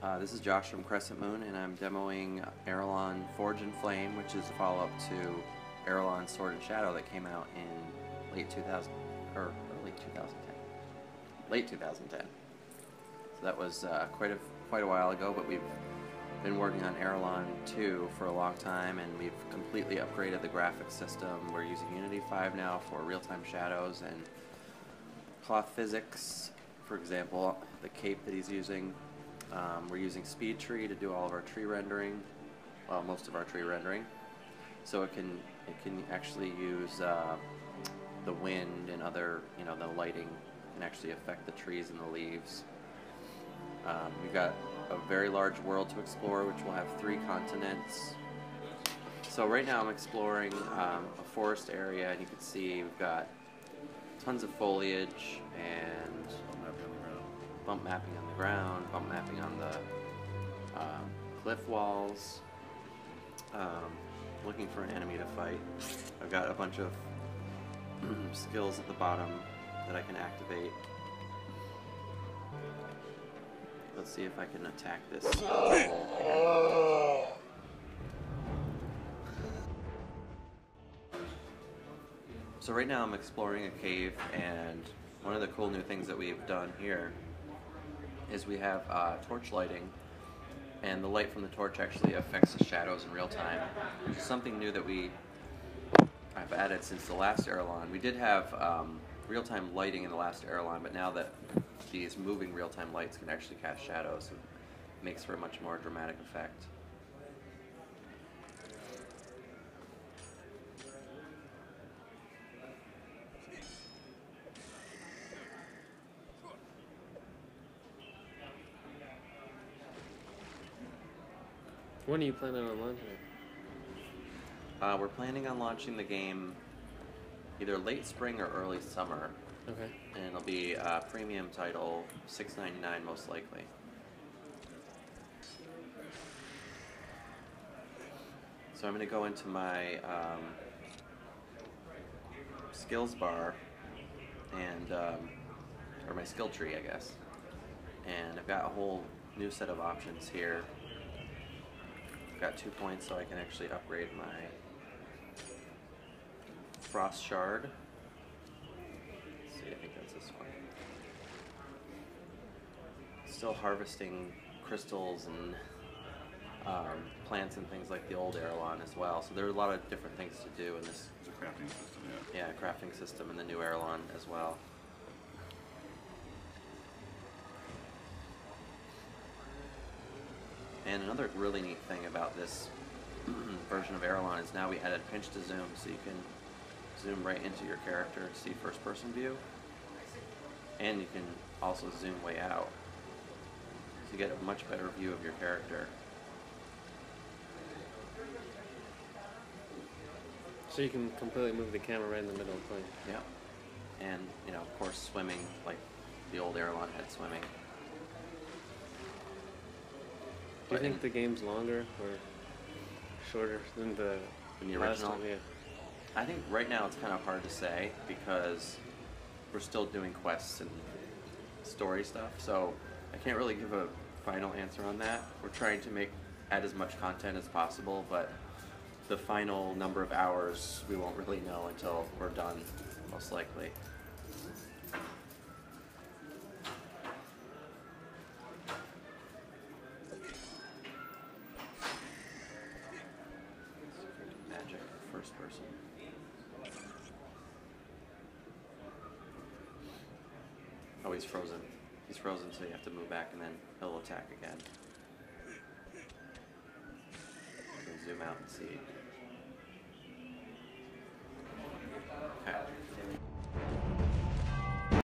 This is Josh from Crescent Moon, and I'm demoing Aralon Forge and Flame, which is a follow-up to Aralon Sword and Shadow that came out in late 2000 or early 2010. Late 2010. So that was quite a while ago, but we've been working on Aralon 2 for a long time, and we've completely upgraded the graphics system. We're using Unity 5 now for real-time shadows and cloth physics. For example, the cape that he's using. We're using Speed Tree to do all of our tree rendering, well, most of our tree rendering. So it can actually use the wind and other, the lighting can actually affect the trees and the leaves. We've got a very large world to explore, which will have 3 continents. So right now I'm exploring a forest area, and you can see we've got tons of foliage and bump mapping on the ground, bump mapping on the cliff walls, looking for an enemy to fight. I've got a bunch of skills at the bottom that I can activate. Let's see if I can attack this hole. So right now I'm exploring a cave, and one of the cool new things that we've done here is we have torch lighting, and the light from the torch actually affects the shadows in real time, which is something new that I've added since the last Aralon. We did have real-time lighting in the last Aralon, but now that these moving real-time lights can actually cast shadows, it makes for a much more dramatic effect. When are you planning on launching it? We're planning on launching the game either late spring or early summer. Okay. And it'll be a premium title, $6.99 most likely. So I'm going to go into my skills bar and or my skill tree, I guess. And I've got a whole new set of options here. Got 2 points, so I can actually upgrade my Frost Shard. Let's see, I think that's this one. Still harvesting crystals and plants and things like the old Aralon as well. So there are a lot of different things to do in this. It's a crafting system, yeah. Yeah, crafting system in the new Aralon as well. And another really neat thing about this version of Aralon is now we added pinch to zoom, so you can zoom right into your character to see first person view, and you can also zoom way out, so you get a much better view of your character. So you can completely move the camera right in the middle of the plane. Yeah, and of course swimming, like the old Aralon had swimming. Do you think the game's longer or shorter than the original? Last one? Yeah. I think right now it's kind of hard to say because we're still doing quests and story stuff, so I can't really give a final answer on that. We're trying to add as much content as possible, but the final number of hours we won't really know until we're done, most likely. Magic, first person. Oh, he's frozen. He's frozen, so you have to move back and then he'll attack again. You can zoom out and see.